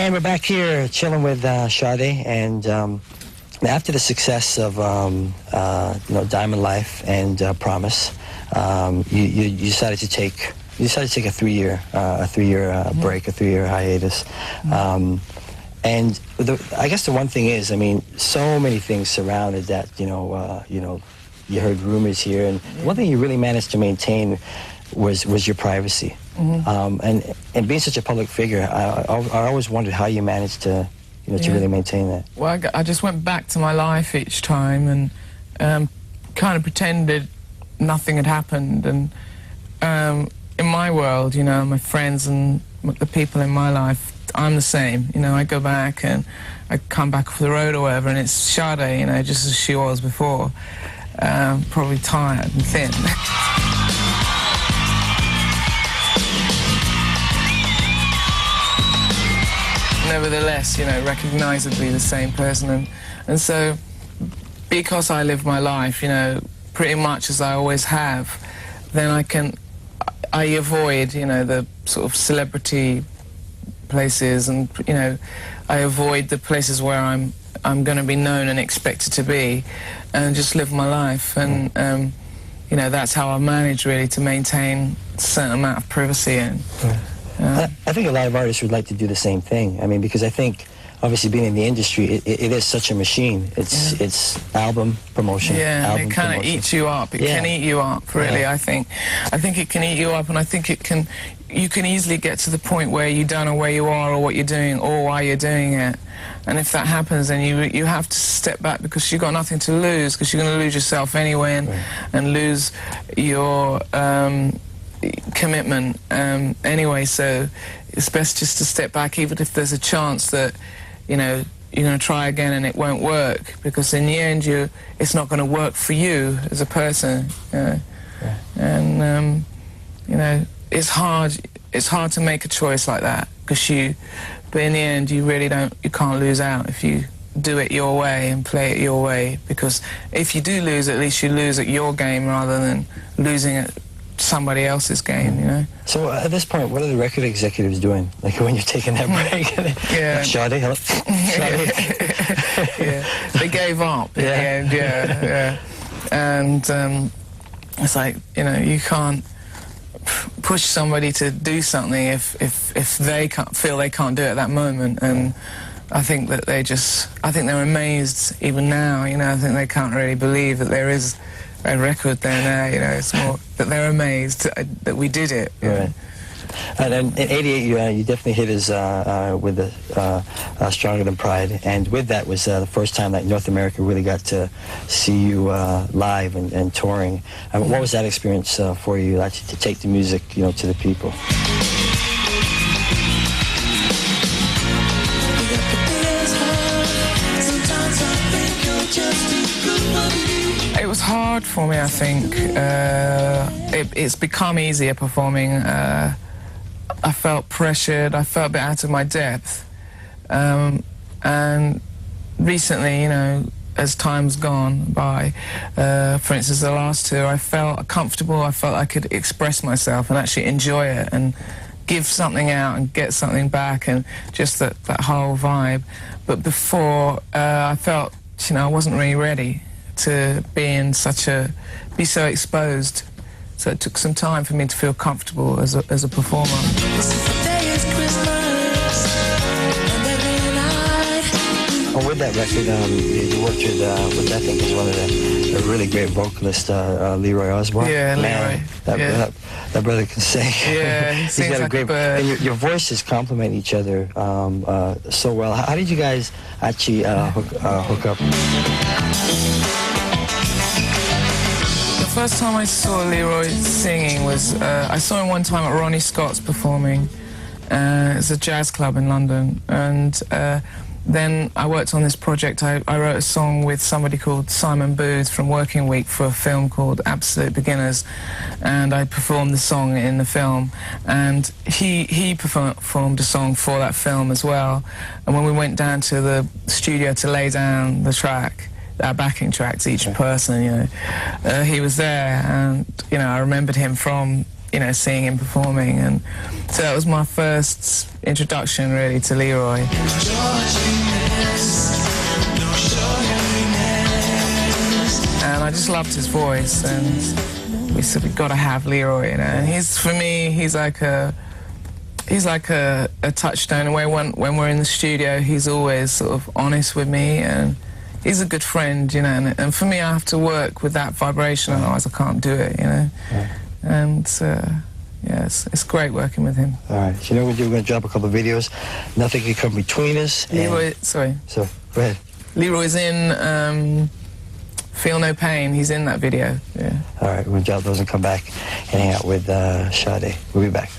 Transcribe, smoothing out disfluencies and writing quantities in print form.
And we're back here chilling with Sade, and after the success of Diamond Life and Promise, you decided to take a 3-year break, a 3-year hiatus. And I guess the one thing is, I mean, so many things surrounded that. You heard rumors here, and one thing you really managed to maintain was your privacy. And being such a public figure, I always wondered how you managed to really maintain that. Well, I just went back to my life each time and kind of pretended nothing had happened. And in my world, my friends and the people in my life, I'm the same. I go back and I come back off the road or whatever, and it's Sade, just as she was before, probably tired and thin. Nevertheless, recognizably the same person. And so, because I live my life, pretty much as I always have, then I avoid, the sort of celebrity places, and, I avoid the places where I'm going to be known and expected to be, and just live my life. And, that's how I manage, really, to maintain a certain amount of privacy. And I think a lot of artists would like to do the same thing. I mean, because I think, obviously, being in the industry, it is such a machine. It's album promotion. Yeah, it kind of eats you up. It can eat you up, really. I think it can eat you up, and I think you can easily get to the point where you don't know where you are or what you're doing or why you're doing it. And if that happens, then you have to step back, because you've got nothing to lose, because you're going to lose yourself anyway, and lose your commitment anyway. So it's best just to step back, even if there's a chance that you're going to try again and it won't work, because in the end it's not going to work for you as a person. And it's hard to make a choice like that, but in the end you can't lose out if you do it your way and play it your way, because if you do lose, at least you lose at your game rather than losing at somebody else's game, So at this point, what are the record executives doing? Like when you're taking that break? Sade, hello? They gave up in the end, And it's like, you can't push somebody to do something if they feel they can't do it at that moment. And I think that I think they're amazed even now, I think they can't really believe that there is a record there now, it's more that they're amazed that we did it. Right. And then in '88, you definitely hit us with the Stronger Than Pride, and with that was the first time that North America really got to see you live and touring. What was that experience for you, actually, to take the music, to the people? It was hard for me, I think. It's become easier performing. I felt pressured, I felt a bit out of my depth. And recently, as time's gone by, for instance, the last tour, I felt comfortable, I felt I could express myself and actually enjoy it and give something out and get something back, and just that whole vibe. But before, I felt, I wasn't really ready to be so exposed. So it took some time for me to feel comfortable as a performer. Well, with that record, you worked with I think is one of the really great vocalists, Leroy Osborne. Yeah, Leroy. That brother can sing. Yeah, he sings got like a great, bird. and your voices complement each other so well. How did you guys actually hook up? The first time I saw Leroy singing was, I saw him one time at Ronnie Scott's performing. It's a jazz club in London, and then I worked on this project. I wrote a song with somebody called Simon Booth from Working Week for a film called Absolute Beginners, and I performed the song in the film, and he performed a song for that film as well. And when we went down to the studio to lay down the track, our backing tracks, each person, he was there, and I remembered him from you know, seeing him performing, and so that was my first introduction really to Leroy. And I just loved his voice, and we said, we've got to have Leroy, you know. And he's, for me, he's like a touchstone. Where when we're in the studio, he's always sort of honest with me, and he's a good friend, you know. And for me, I have to work with that vibration, otherwise I can't do it, you know. Right. And yeah, it's great working with him. All right. So, you know, we're going to drop a couple of videos. Nothing can come between us. Leroy, sorry. So, go ahead. Leroy's in Feel No Pain. He's in that video. Yeah. All right. We'll drop those and come back and hang out with Sade. We'll be back.